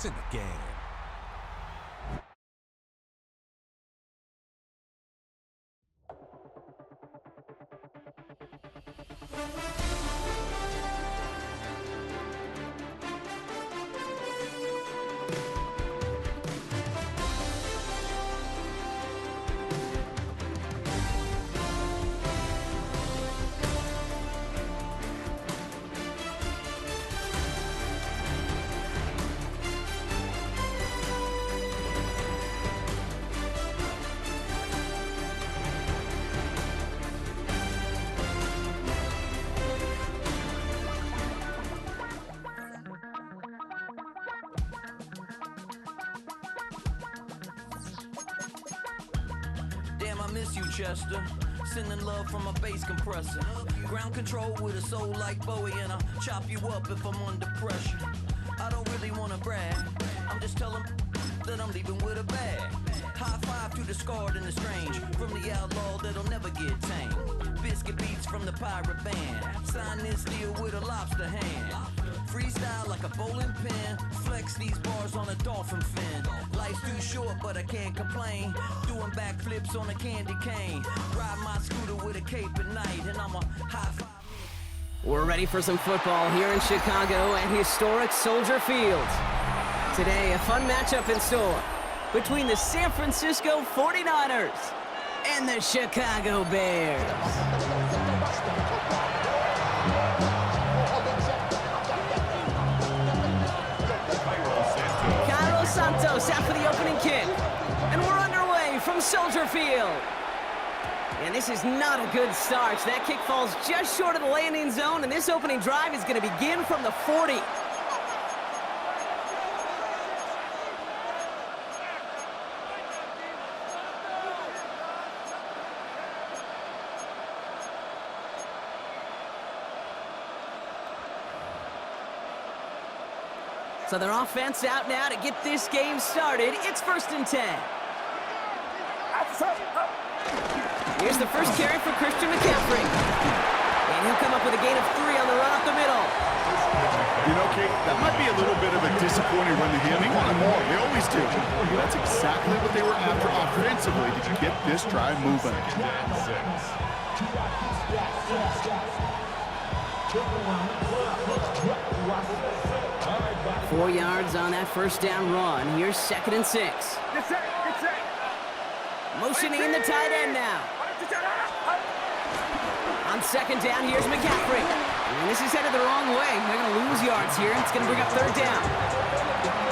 in the game. Damn, I miss you, Chester. Sending love from a bass compressor. Ground control with a soul like Bowie, and I'll chop you up if I'm under pressure. I don't really wanna brag, I'm just telling that I'm leaving with a bag. High five to the scarred and the strange, from the outlaw that'll never get tamed. Biscuit beats from the pirate band, sign this deal with a lobster hand. Freestyle like a bowling pin, flex these bars on a dolphin fin. Life's too short, but I can't complain. Doing backflips on a candy cane. Ride my scooter with a cape at night, and I'm a high five. We're ready for some football here in Chicago at historic Soldier Field. Today, a fun matchup in store between the San Francisco 49ers and the Chicago Bears. Santos out for the opening kick, and we're underway from Soldier Field. And this is not a good start. That kick falls just short of the landing zone, and this opening drive is going to begin from the 40. So their offense out now to get this game started. It's 1st and 10. Here's the first carry for Christian McCaffrey. And he'll come up with a gain of 3 on the run up the middle. You know, Kate, that might be a little bit of a disappointing run to him. He wanted more. They always do. That's exactly what they were after offensively to get this drive moving. 4 yards on that first down run. Here's 2nd and 6. Motioning in the tight end now. On 2nd down, here's McCaffrey. And this is headed the wrong way. They're going to lose yards here. It's going to bring up 3rd down.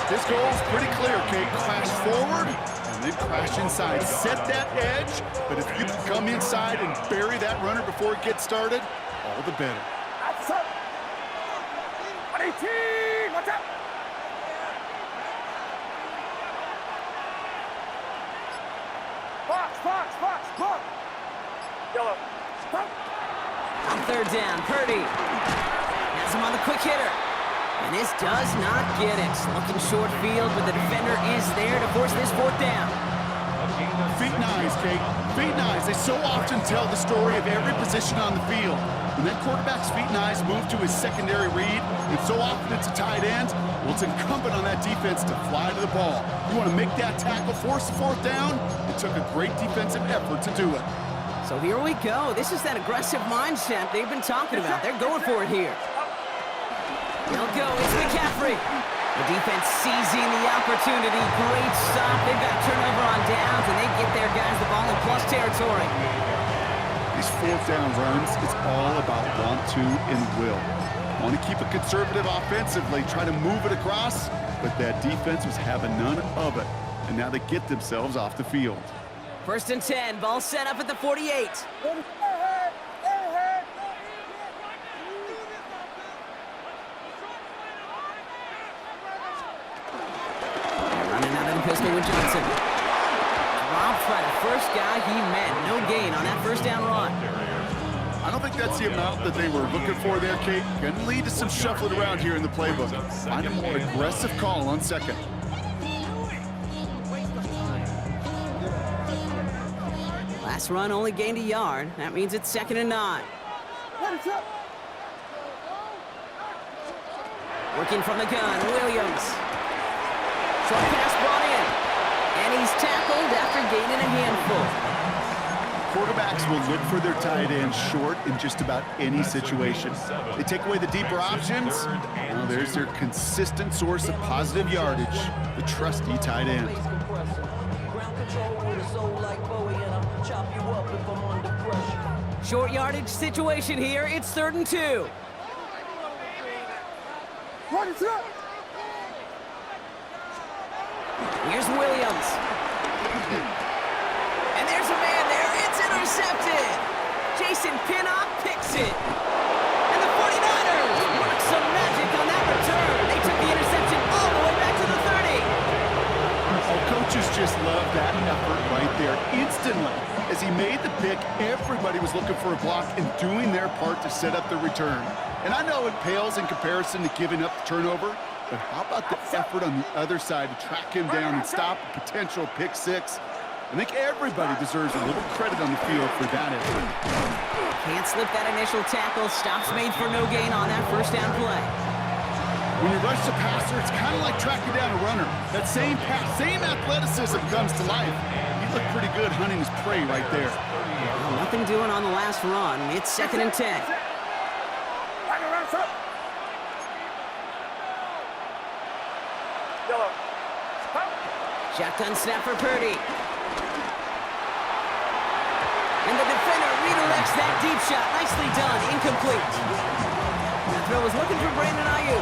This goal is pretty clear, Kate. Crash forward and then crash inside. Set that edge, but if you can come inside and bury that runner before it gets started, all the better. 18, watch out! Box! Yellow. On 3rd down, Purdy has him on the quick hitter. And this does not get it. Looking short field, but the defender is there to force this 4th down. Feet and eyes, Kate. Feet and eyes. They so often tell the story of every position on the field. When that quarterback's feet and eyes move to his secondary read, and so often it's a tight end, well, it's incumbent on that defense to fly to the ball. You want to make that tackle, force the 4th down. It took a great defensive effort to do it. So here we go. This is that aggressive mindset they've been talking about. They're going for it here. They'll go. It's McCaffrey. The defense seizing the opportunity. Great stop. They've got turnover on downs, and they get their guys the ball in plus territory. These 4th down runs, it's all about want to and will. Want to keep it conservative offensively, try to move it across, but that defense was having none of it. And now they get themselves off the field. 1st and 10, ball set up at the 48. Running out of the pistol with Johnson. Dropped by the first guy he met. No gain on that 1st down run. I don't think that's the amount that they were looking for there, Kate. Going to lead to some shuffling around here in the playbook. Find a more aggressive call on 2nd. Last run only gained a yard. That means it's 2nd and 9. Working from the gun, Williams. Short pass brought in. And he's tackled after gaining a handful. Quarterbacks will look for their tight end short in just about any situation. They take away the deeper options. Well, there's their consistent source of positive yardage, the trusty tight end. Short yardage situation here. It's 3rd and 2. Here's Williams. And there's a man there. It's intercepted. Jason Pinnock picks it. And the 49ers work some magic on that return. They took the interception all the way back to the 30. Oh, coaches just love that effort right there. Instantly, as he made the pick, everybody was looking for a block and doing their part to set up the return. And I know it pales in comparison to giving up the turnover, but how about the effort on the other side to track him down and stop a potential pick six? I think everybody deserves a little credit on the field for that effort. Can't slip that initial tackle. Stops made for no gain on that first down play. When you rush the passer, it's kind of like tracking down a runner. That same pass, same athleticism comes to life. He looked pretty good hunting his prey right there. Well, nothing doing on the last run. It's 2nd and 10. Shotgun snap for Purdy. And the defender redirects that deep shot. Nicely done. Incomplete. That throw was looking for Brandon Ayuk.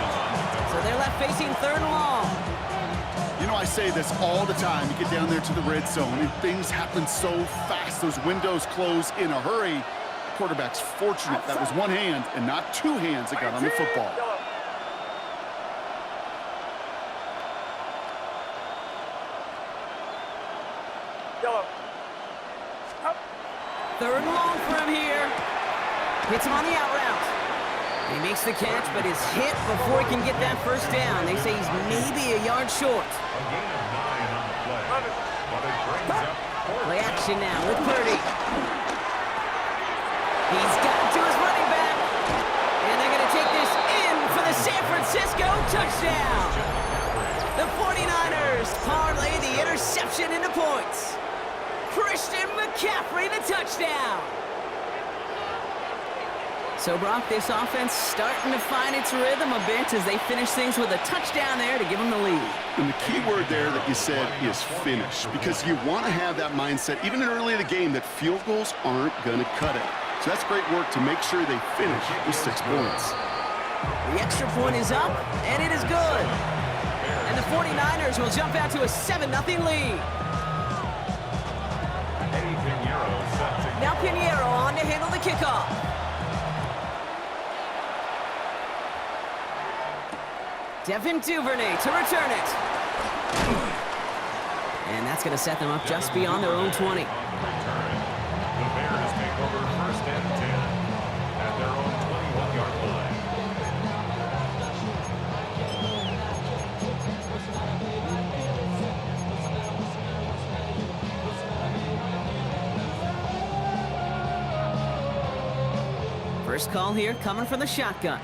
So they're left facing 3rd and long. You know, I say this all the time. You get down there to the red zone, and things happen so fast. Those windows close in a hurry. The quarterback's fortunate that was one hand and not two hands that got on the football. Third and long for him here. Hits him on the out route. He makes the catch, but is hit before he can get that first down. They say he's maybe a yard short. Play action now with Purdy. He's gotten to his running back. And they're going to take this in for the San Francisco touchdown. The 49ers parlay the interception into points. Christian McCaffrey, the touchdown. So, Brock, this offense starting to find its rhythm a bit as they finish things with a touchdown there to give them the lead. And the key word there that you said is finish, because you want to have that mindset, even early in the game, that field goals aren't going to cut it. So that's great work to make sure they finish with 6 points. The extra point is up, and it is good. And the 49ers will jump out to a 7-0 lead. Now Pinheiro on to handle the kickoff. Devin Duvernay to return it. And that's going to set them up just beyond their own 20. The Bears take over 1st and 10 at their own 21-yard line. First call here coming from the shotgun.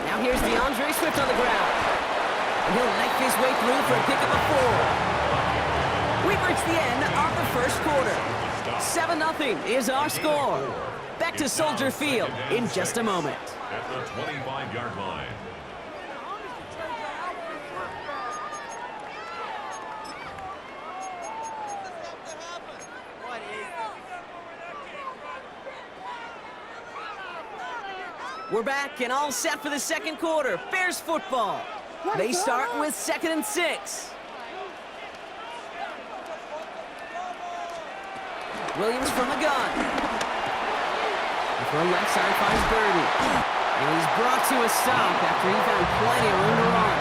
Now here's DeAndre Swift on the ground. And he'll knife his way through for a pickup of 4. We've reached the end of the first quarter. 7-0 is our score. Back to Soldier Field in just a moment. At the 25-yard line. We're back and all set for the second quarter. Bears football. They start with 2nd and 6. Williams from the gun. The throw left side finds Birdie. And he's brought to a stop after he found plenty of room to run.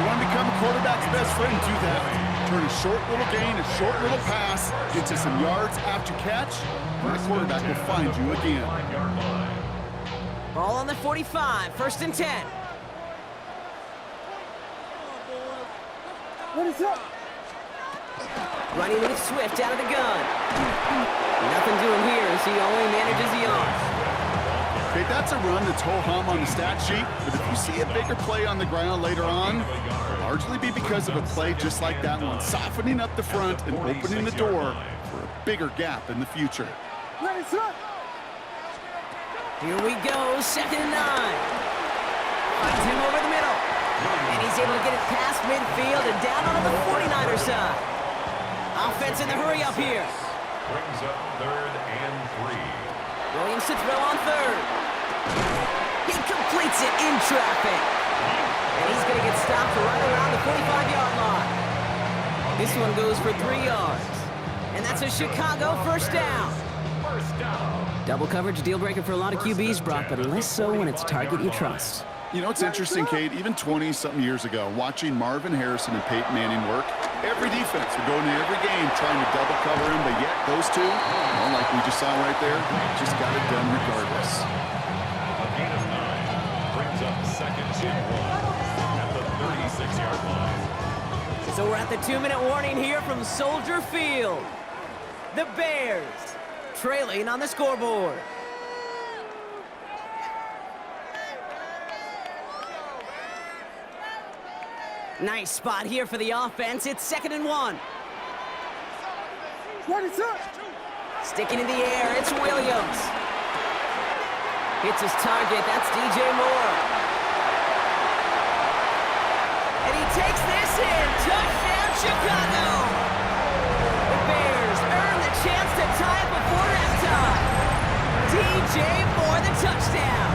You want to become a quarterback's best friend, do that. Turn a short little gain, a short little pass, get to some yards after catch, and the quarterback will find you again. Ball on the 45, 1st and 10. Running with Swift out of the gun. Nothing doing here as he only manages the arm. Okay, that's a run that's ho-hum on the stat sheet, but if you see a bigger play on the ground later on, it'll largely be because of a play just like that one, softening up the front and opening the door for a bigger gap in the future. Ready, set. Here we go, 2nd and 9. Finds him over the middle. And he's able to get it past midfield and down onto the 49er side. Offense in the hurry up here. Brings up 3rd and 3. Williams to throw on 3rd. He completes it in traffic. And he's going to get stopped right around the 45-yard line. This one goes for 3 yards. And that's a Chicago first down. First down. Double coverage, deal breaker for a lot of QBs, Brock, but less so when it's a target you trust. You know, it's interesting, Kate, even 20-something years ago, watching Marvin Harrison and Peyton Manning work, every defense would go into every game trying to double cover him, but yet those two, like we just saw right there, just got it done regardless. A gain of 9 brings up 2nd and 1 at the 36-yard line. So we're at the 2-minute warning here from Soldier Field. The Bears trailing on the scoreboard. Nice spot here for the offense. It's 2nd and 1. Ready, set. Sticking in the air, it's Williams. Hits his target, that's DJ Moore. And he takes this in. Touchdown, Chicago! The Bears earn the chance to tie it before halftime. DJ Moore, the touchdown.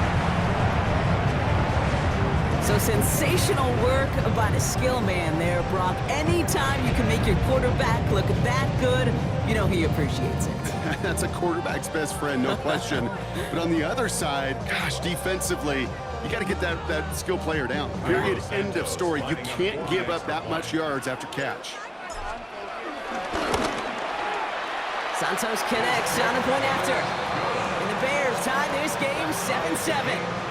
So sensational work by the skill man there, Brock. Anytime you can make your quarterback look that good, you know he appreciates it. That's a quarterback's best friend, no question. But on the other side, gosh, defensively, you got to get that skill player down. Period, end of story. You can't give up that much yards after catch. Santos connects on the point after. And the Bears tie this game 7-7.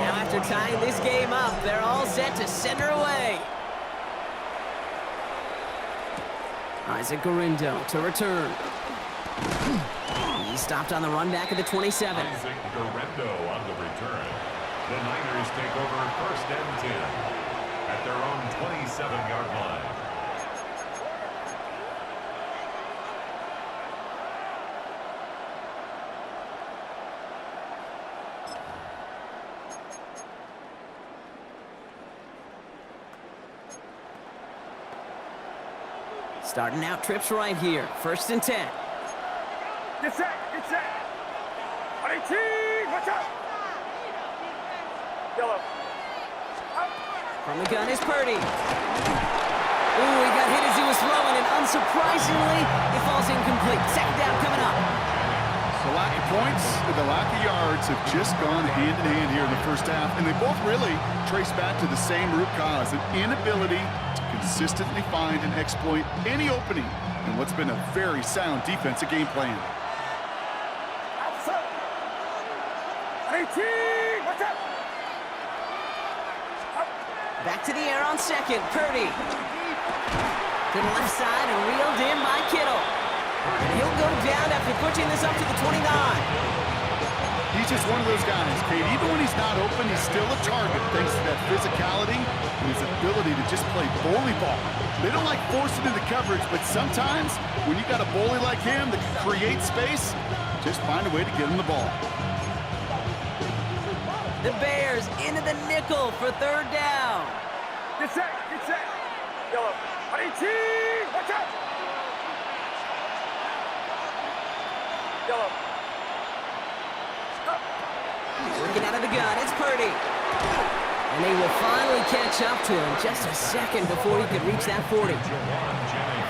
Now after tying this game up, they're all set to center away. Isaac Garindo to return. He stopped on the run back at the 27. Isaac Garindo on the return. The Niners take over 1st and 10 at their own 27-yard line. Starting out trips right here. 1st and 10. Get set, get set. Ready, team, watch out. Yellow. From the gun is Purdy. Ooh, he got hit as he was throwing, and unsurprisingly, it falls incomplete. 2nd down coming up. The lack of points and the lack of yards have just gone hand in hand here in the first half, and they both really trace back to the same root cause, an inability to consistently find and exploit any opening in what's been a very sound defensive game plan. Outside. Ready, team, watch out. Back to the air on 2nd. Purdy. To the left side and reeled in by Kittle. And he'll go down after pushing this up to the 29. He's just one of those guys, Kate. Even when he's not open, he's still a target thanks to that physicality and his ability to just play bully ball. They don't like forcing into coverage, but sometimes when you got a bully like him that can create space, just find a way to get him the ball. The Bears into the nickel for 3rd down. Get set, get set. Yellow. Ready, team, watch out. Yellow. Working out of the gun, it's Purdy. And they will finally catch up to him just a second before he could reach that 40.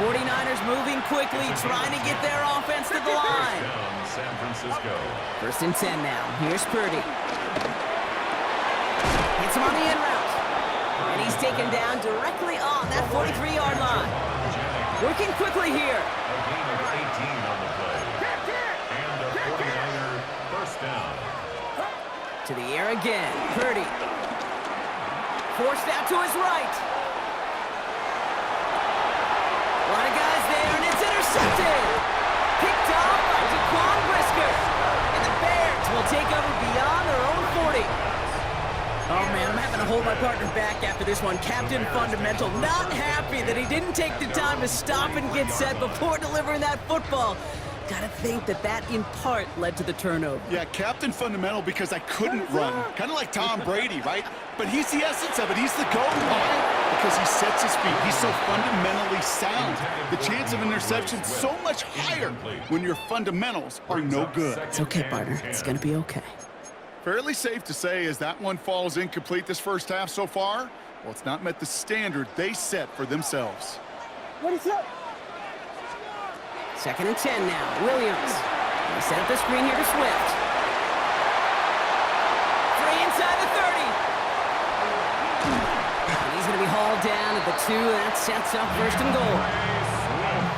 49ers moving quickly, trying to get their offense to the line. San Francisco. 1st and 10 now. Here's Purdy. Hits him on the in route. And he's taken down directly on that 43-yard line. Working quickly here. A gain of 18 on the play. And a 49er first down. To the air again. Purdy. Forced out to his right. A lot of guys there. intercepted. Picked off by Jaquan Brisker. And the Bears will take over beyond their own 40. Oh, man, I'm having to hold my partner back after this one. Captain Fundamental not happy that he didn't take the time to stop and get set before delivering that football. Gotta think that in part led to the turnover. Yeah, Captain Fundamental because I couldn't run. Kind of like Tom Brady, right? But he's the essence of it. He's the GOAT. Why? Because he sets his feet. He's so fundamentally sound. The chance of interception so much higher when your fundamentals are no good. It's okay, partner. It's gonna be okay. Fairly safe to say as that one falls incomplete this first half so far, well, it's not met the standard they set for themselves. What is up? 2nd and 10 now. Williams. They set up the screen here to Swift. Free inside the 30. And he's going to be hauled down at the 2, and that sets up 1st and goal.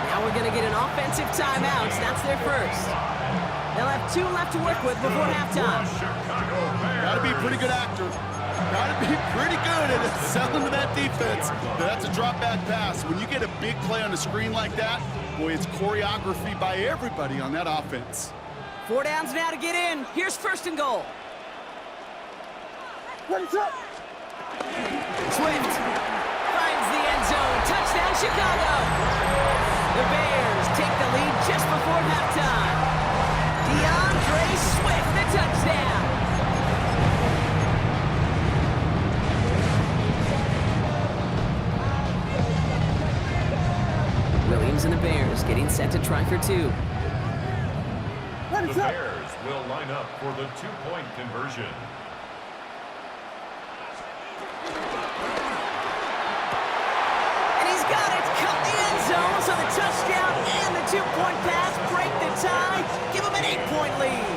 Now we're going to get an offensive timeout. That's their first. They'll have 2 left to work with before halftime. Got to be a pretty good actor. Got to be pretty good at selling to that defense. That's a drop back pass. When you get a big play on the screen like that, boy, it's choreography by everybody on that offense. 4 downs now to get in. Here's 1st and goal. What is up? Swift finds the end zone. Touchdown, Chicago. The Bears take the lead just before halftime. DeAndre Swift, the touchdown. Williams and the Bears getting set to try for 2. The Bears will line up for the 2-point conversion. And he's got it. Cut the end zone. So the touchdown and the 2-point pass break the tie. Give him an 8-point lead.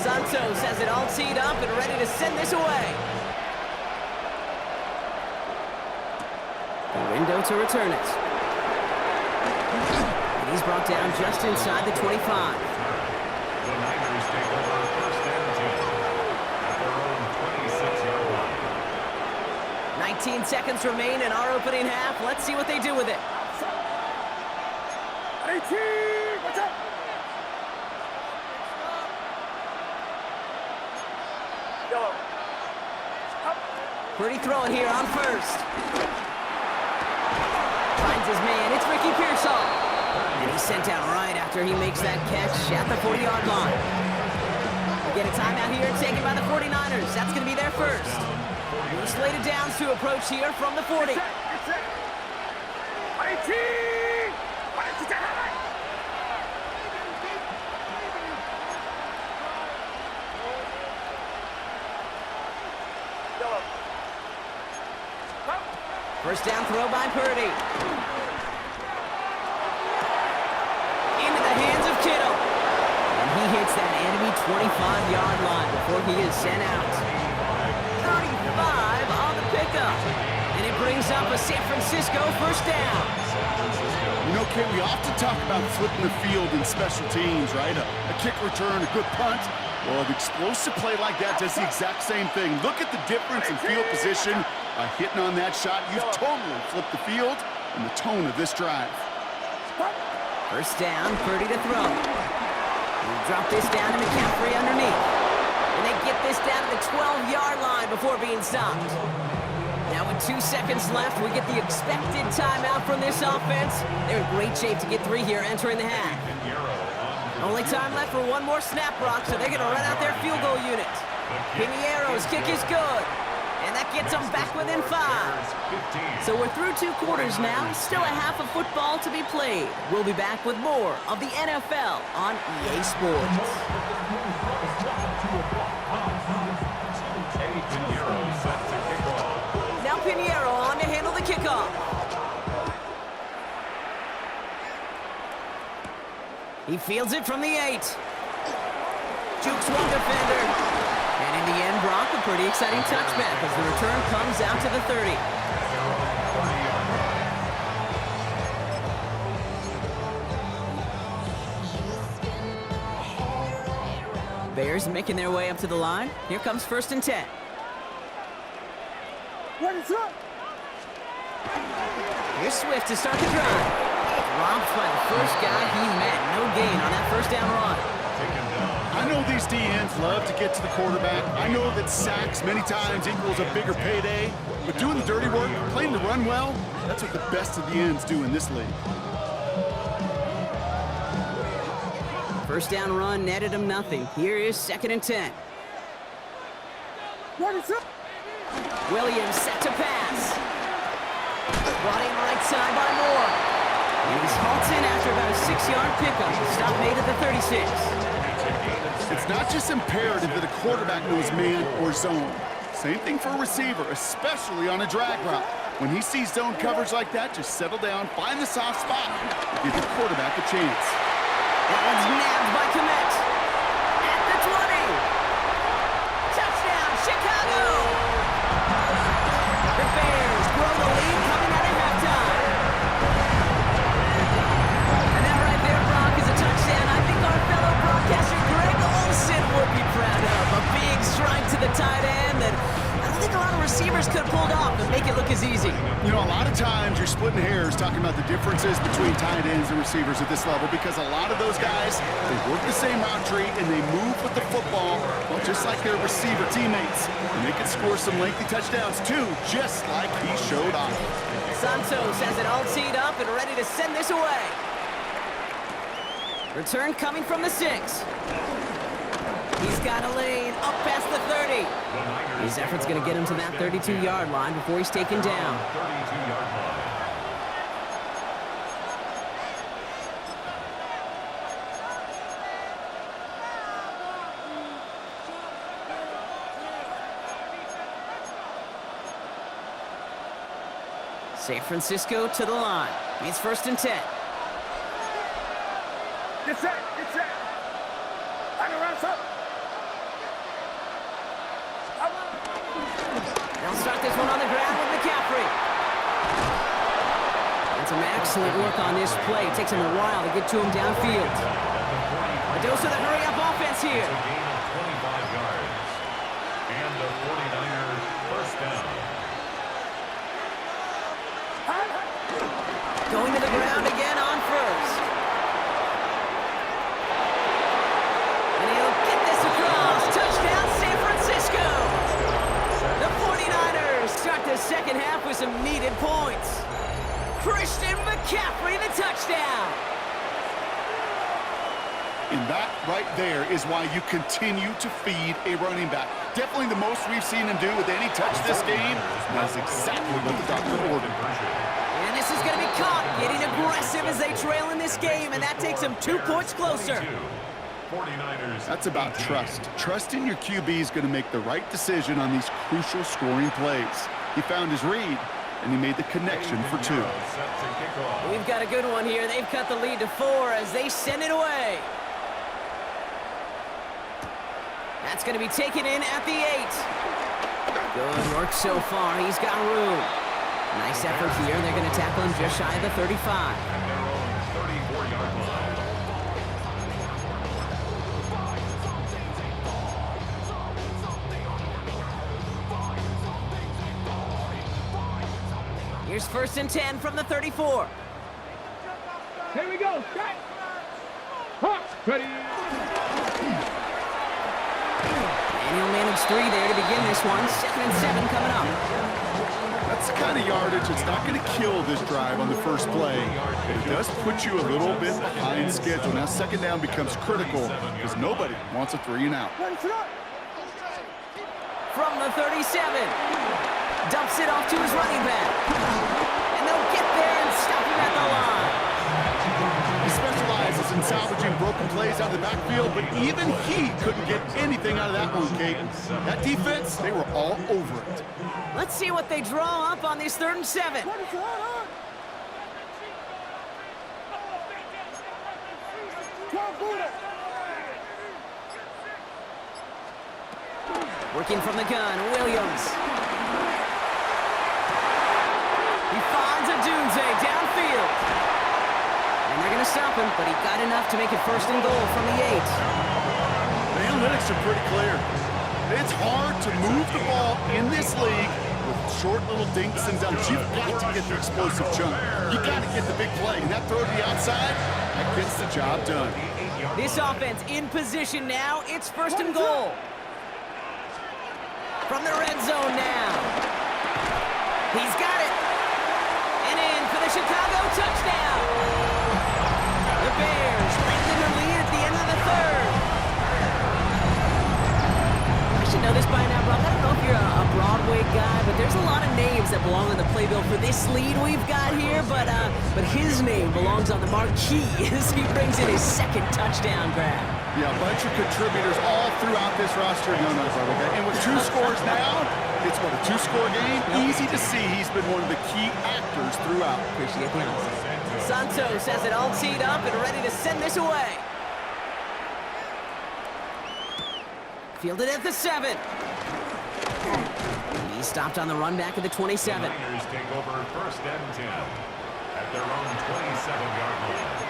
Santos has it all teed up and ready to send this away. The window to return it. And he's brought down just inside the 25. The Niners take over 1st and 10 at their own 26-yard line. 19 seconds remain in our opening half. Let's see what they do with it. 18! What's up? Pretty throwing here on 1st. Finds his man. It's Ricky Pearsall. And he's sent out right after he makes that catch at the 40-yard line. We get a timeout here taken by the 49ers. That's going to be their first. We're slated downs to approach here from the 40. It's set. 18! What is it? First down throw by Purdy. Into the hands of Kittle. And he hits that enemy 25-yard line before he is sent out. 35 on the pickup. And it brings up a San Francisco first down. You know, Kate, we often talk about flipping the field in special teams, right? A kick return, a good punt. Well, an explosive play like that does the exact same thing. Look at the difference in field position. By hitting on that shot, you've totally flipped the field and the tone of this drive. First down, Purdy to throw. We'll drop this down to McCaffrey underneath. And they get this down to the 12-yard line before being stopped. Now with 2 seconds left, we get the expected timeout from this offense. They're in great shape to get 3 here entering the half. Only time left for one more snap, Brock, so they're going to run out their field goal unit. Piniero's kick is good. And that gets them back within 5. So we're through 2 quarters now. Still a half of football to be played. We'll be back with more of the NFL on EA Sports. Now Piniero on to handle the kickoff. He fields it from the 8. Jukes one defender. And in the end, Brock, a pretty exciting touchback as the return comes out to the 30. Bears making their way up to the line. Here comes 1st and 10. Here's Swift to start the drive. Dropped by the first guy he met. No gain on that first down run. I know these DNs love to get to the quarterback. I know that sacks many times equals a bigger payday. But doing the dirty work, playing the run well, that's what the best of the ends do in this league. First down run netted him nothing. Here is 2nd and 10. Williams set to pass. Brought in right side by Moore. He's halted after about a 6-yard pickup. Stop made at the 36. It's not just imperative that a quarterback knows man or zone. Same thing for a receiver, especially on a drag route. When he sees zone coverage like that, just settle down, find the soft spot, give your quarterback a chance. That one's nabbed by Komet. At the 20. Touchdown, Chicago! The Bears grow the lead coming out of halftime. And that right there, Brock, is a touchdown I think our fellow broadcaster Greg Olsen would be proud of. A big strike to the tight end that I don't think a lot of receivers could have pulled off and make it look as easy. You know, a lot of times you're splitting hairs talking about the differences between tight ends and receivers at this level because a lot of those guys, they work the same route tree and they move with the football, well, just like their receiver teammates. And they can score some lengthy touchdowns too, just like he showed off. Santos has it all teed up and ready to send this away. Return coming from the 6. He's got a lane up past the 30. His effort's going to get him to that 32-yard line before he's taken down. 32-yard line. San Francisco to the line. It's 1st and 10. Get set, get set. I can run some. They'll start this one on the ground with McCaffrey. And some excellent work on this play. It takes him a while to get to him downfield. A dose of the hurry-up offense here. It's a gain of 25 yards. And the 49ers first down. Going to the ground again on first. And he'll get this across. Touchdown, San Francisco. The 49ers start the second half with some needed points. Christian McCaffrey, the touchdown. And that right there is why you continue to feed a running back. Definitely the most we've seen him do with any touch this game. That's exactly what the doctor ordered. And this is going to be caught, getting aggressive as they trail in this game, and that takes them 2 points closer. 49ers. That's about trust. Trusting your QB is going to make the right decision on these crucial scoring plays. He found his read, and he made the connection for 2. We've got a good one here. They've cut the lead to 4 as they send it away. That's going to be taken in at the 8. Good work so far. He's got room. Nice effort here. They're going to tackle him just shy of the 35. At their own 34-yard line. Here's 1st and 10 from the 34. Here we go. Strike. Hawk. Ready. And he'll manage 3 there to begin this one. 2nd and 7 coming up. That's the kind of yardage that's not going to kill this drive on the first play, but it does put you a little bit behind schedule. Now 2nd down becomes critical because nobody wants a 3 and out. From the 37. Dumps it off to his running back. And they'll get there and stop him at the line. He specializes in salvaging broken plays out of the backfield, but even he couldn't get anything out of that one, Kate. That defense, they were all over it. Let's see what they draw up on this 3rd and 7. Working from the gun, Williams. He finds a Dunze downfield. And they're going to stop him, but he got enough to make it 1st and goal from the 8. The analytics are pretty clear. It's hard to move the ball in this league with short little dinks and dumps. You've got to get the explosive chunk. You got to get the big play. And that throw to the outside, that gets the job done. This offense in position now. It's first and goal. From the red zone now. He's got it. And in for the Chicago touchdown. The Bears lengthen the lead at the end of the third. I should know this by now, Brock. I don't know if you're a Broadway guy, but there's a lot of names that belong on the playbill for this lead we've got here, but his name belongs on the marquee as he brings in his second touchdown grab. Yeah, a bunch of contributors all throughout this roster. No, brother. And with 2 scores now, it's what, a 2-score game? Easy to see he's been one of the key actors throughout. Appreciate the honesty. Santos has it all teed up and ready to send this away. Fielded at the 7. He's stopped on the run back at the 27. The Niners take over first and 10 at their own 27-yard line.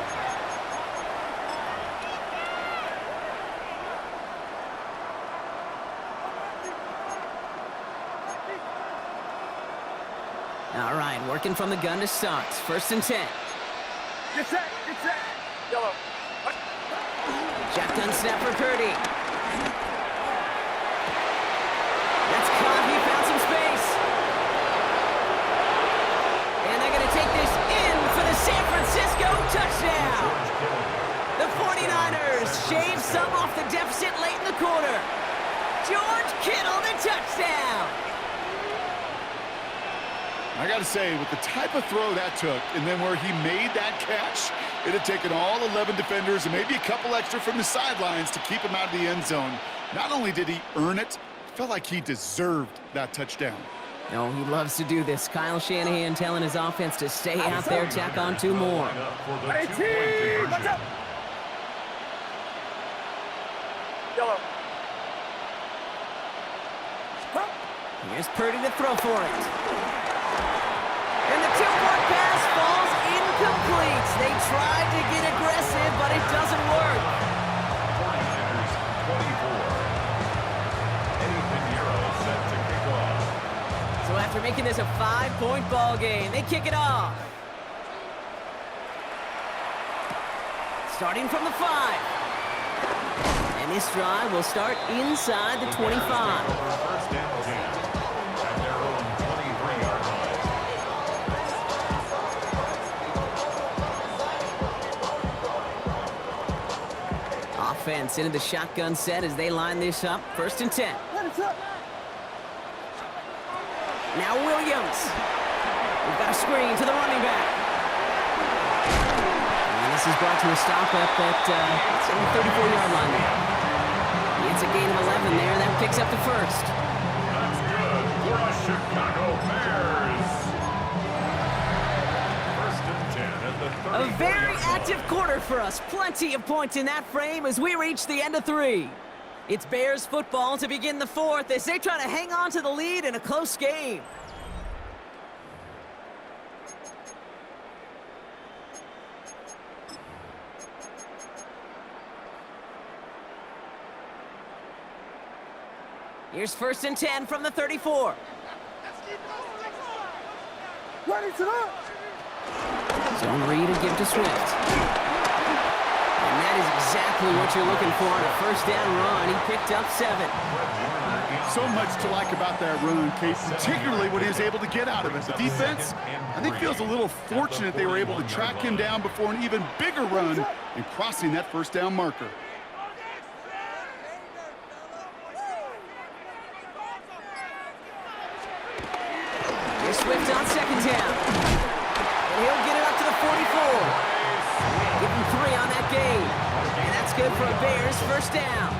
All right, working from the gun to start. First and 10. Get set. Yellow. Shotgun snap for Purdy. That's caught. He found some space. And they're going to take this in for the San Francisco touchdown. The 49ers shave some off the deficit late in the quarter. George Kittle, the touchdown. I got to say, with the type of throw that took, and then where he made that catch, it had taken all 11 defenders and maybe a couple extra from the sidelines to keep him out of the end zone. Not only did he earn it, it felt like he deserved that touchdown. Oh, he loves to do this. Kyle Shanahan telling his offense to stay out there, tack on 2 more. 18. Watch out. Yellow. Here's Purdy to throw for it. And the 2-point pass falls incomplete. They tried to get aggressive, but it doesn't work. 49ers 24. Eddie Pinheiro set to kick off. So after making this a 5-point ball game, they kick it off. Starting from the 5. And this drive will start inside the 25. First and 10 at their own 23-yard line. Offense into the shotgun set as they line this up. First and 10. Now Williams. We've got a screen to the running back. And this is brought to a stop up at the 34-yard line there. It's a gain of 11 there. That picks up the first. That's good for the Chicago Bears. First and 10 at the 34-yard line. A very active quarter for us. Plenty of points in that frame as we reach the end of 3. It's Bears football to begin the 4th as they try to hang on to the lead in a close game. Here's first and 10 from the 34. Ready to go. Zone read and give to Swift. And that is exactly what you're looking for on a first down run. He picked up 7. So much to like about that run, Kate, particularly what he was able to get out of it. The defense, I think, feels a little fortunate they were able to track him down before an even bigger run and crossing that first down marker. Here's Swift on second down. And he'll get it up to the 44. Give him 3 on that game. And that's good for a Bears first down.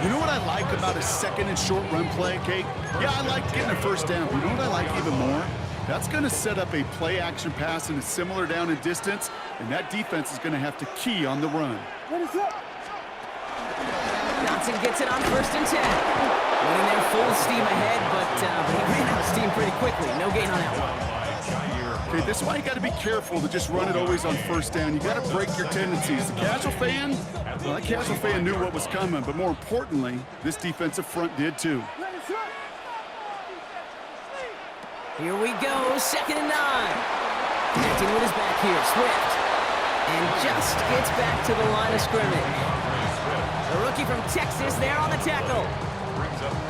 You know what I like about a second and short run play, Kate? Yeah, I like getting a first down, but you know what I like even more? That's going to set up a play-action pass in a similar down and distance, and that defense is going to have to key on the run. Johnson gets it on first and 10. Running there full steam ahead, but he ran out of steam pretty quickly. No gain on that one. Okay, this is why you got to be careful to just run it always on first down. You got to break your tendencies. The casual fan, well, that casual fan knew what was coming, but more importantly, this defensive front did too. Here we go, 2nd and 9. Connecting with his back here, Swift. And just gets back to the line of scrimmage. The rookie from Texas there on the tackle.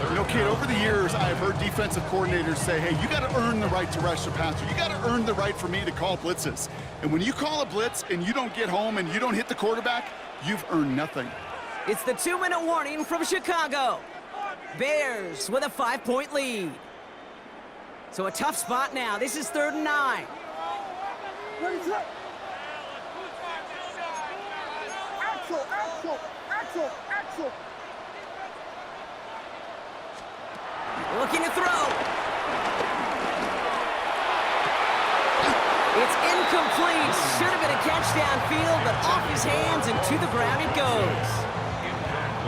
You know, kid, over the years, I've heard defensive coordinators say, hey, you got to earn the right to rush the passer. You got to earn the right for me to call blitzes. And when you call a blitz and you don't get home and you don't hit the quarterback, you've earned nothing. It's the 2-minute warning from Chicago. Bears with a 5-point lead. So a tough spot now. This is 3rd and 9. Axel. Looking to throw. It's incomplete. Should have been a catch downfield, but off his hands and to the ground it goes.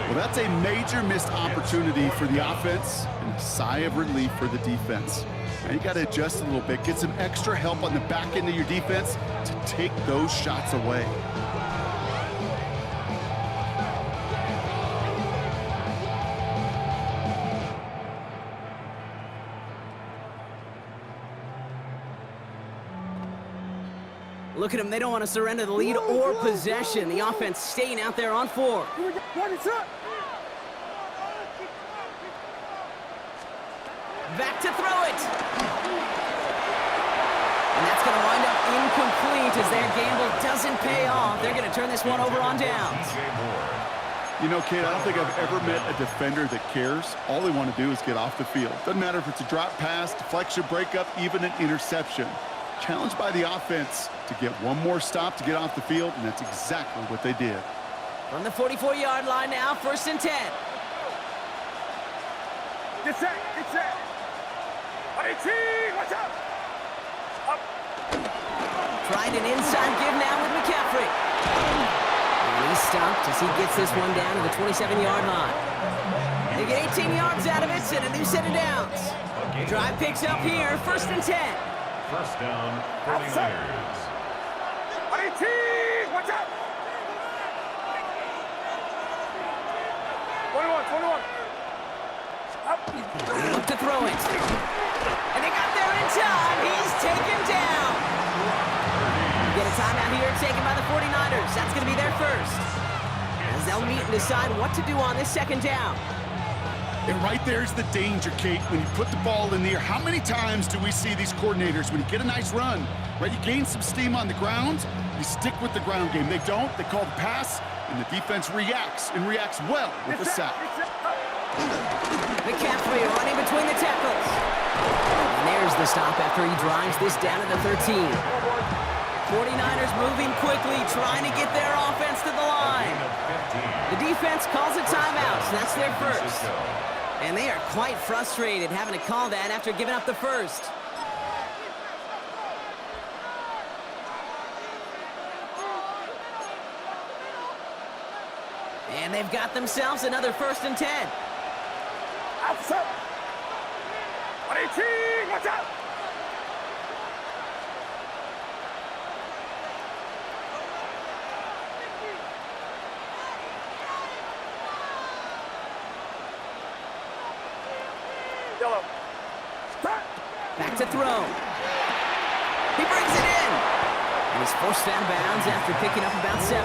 Well, that's a major missed opportunity for the offense and a sigh of relief for the defense. Now you got to adjust a little bit, get some extra help on the back end of your defense to take those shots away. Look at them. They don't want to surrender the lead or possession. The offense staying out there on 4. Back to throw it. And that's going to wind up incomplete as their gamble doesn't pay off. They're going to turn this one over on downs. You know, kid, I don't think I've ever met a defender that cares. All they want to do is get off the field. Doesn't matter if it's a drop pass, deflection, breakup, even an interception. Challenged by the offense to get one more stop to get off the field, and that's exactly what they did. From the 44-yard line now, 1st and 10. Get set. Watch out. Up. Trying an inside give now with McCaffrey. And he's stopped as he gets this one down to the 27-yard line. They get 18 yards out of it and a new set of downs. The drive picks up here, 1st and 10. First down for the Niners. 18. Watch out. 21. They look to throw it. And they got there in time. He's taken down. Get a timeout here taken by the 49ers. That's going to be their first. As they'll meet and decide what to do on this 2nd down. And right there's the danger, Kate, when you put the ball in the air. How many times do we see these coordinators, when you get a nice run, right, you gain some steam on the ground, you stick with the ground game. They don't, they call the pass, and the defense reacts, and reacts well with the sack. McCaffrey running between the tackles. And there's the stop after he drives this down to the 13. 49ers moving quickly, trying to get their offense to the line. The defense calls a timeout, so that's their first. And they are quite frustrated having to call that after giving up the first. And they've got themselves another 1st and 10. Outside. 18. Watch out. Yellow. Back to throw. He brings it in. And he's forced out of bounds after picking up about 7.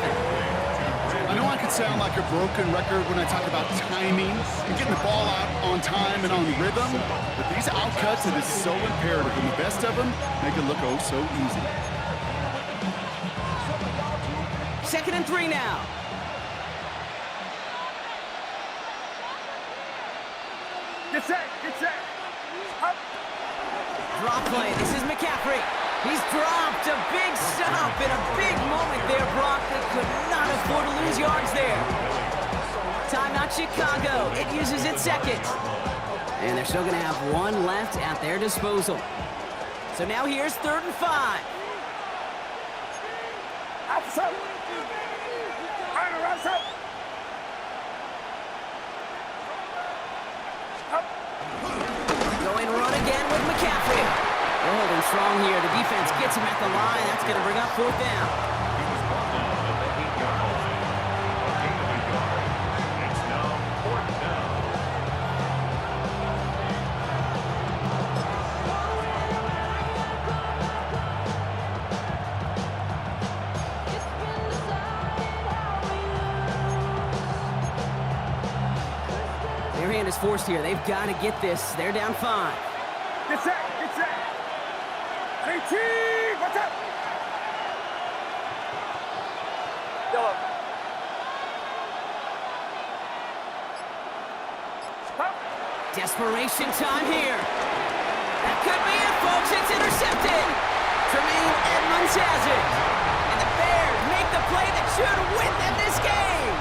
I know I can sound like a broken record when I talk about timing and getting the ball out on time and on rhythm, but these outcuts, it is so imperative, and the best of them make it look oh so easy. 2nd and 3 now. Get set. Up. Drop play. This is McCaffrey. He's dropped a big stop in a big moment there, Brock. They could not afford to lose yards there. Timeout Chicago. It uses its 2nd. And they're still going to have one left at their disposal. So now here's 3rd and 5. Outside. Outside. Going run again with McCaffrey. They're holding strong here. The defense gets him at the line. That's going to bring up 4th down. He was brought down at the 8-yard line. A gain of 8 yards. It's now 4th down. stand is forced here. They've got to get this. They're down 5. Get set, get set. 18, what's up? Yellow. Stop. Desperation time here. That could be it, folks. It's intercepted. Tremaine Edmonds has it. And the Bears make the play that should win them this game.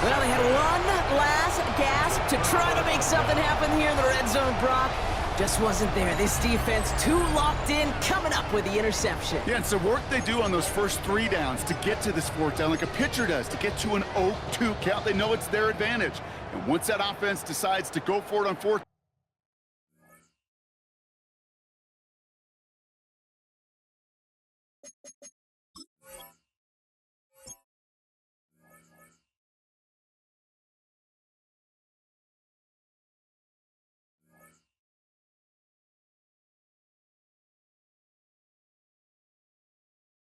Well, they had one last gasp to try to make something happen here in the red zone, Brock. Just wasn't there. This defense too locked in, coming up with the interception. Yeah, it's the work they do on those first 3 downs to get to this 4th down, like a pitcher does, to get to an 0-2 count. They know it's their advantage. And once that offense decides to go for it on 4th,